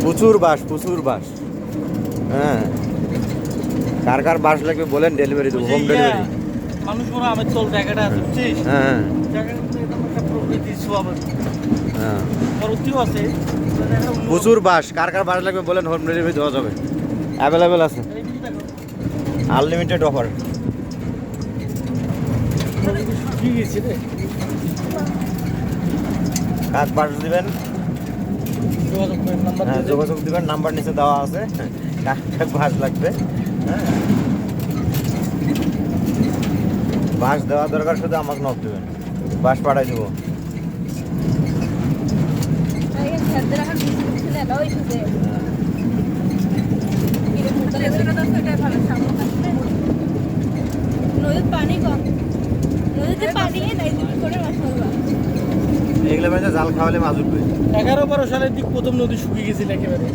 প্রচুর বাস হ্যাঁ কার কার বাস লাগবে বলেন ডেলিভারি দেবো হোম ডেলিভারি মানুষ মনে আমার চল জায়গাটা আছে বুঝছিস হ্যাঁ জায়গাটা একদম একটা প্রকৃতির ছোঁয়া হ্যাঁ পরবর্তীও আছে প্রচুর বাস কার কার বাস লাগবে বলেন হোম ডেলিভারি দেওয়া যাবে অ্যাভেলেবেল আছে আনলিমিটেড অফার ঠিক আছে রে কার বাস দিবেন হ্যাঁ যোগাযোগ দিবেন নাম্বার নিচে দেওয়া আছে কার কার বাস লাগবে হ্যাঁ বাস দেওয়া দরকার শুধু আমাকে নক দেবেন বাস পাঠাই দেবো নদীর পানি কম নদীতে পানি নাই করে মাছ মারবা এগুলো জাল খাওয়ালে মাছ উঠবে 11-12 সালের দিক প্রথম নদী শুকিয়ে গেছিল একেবারে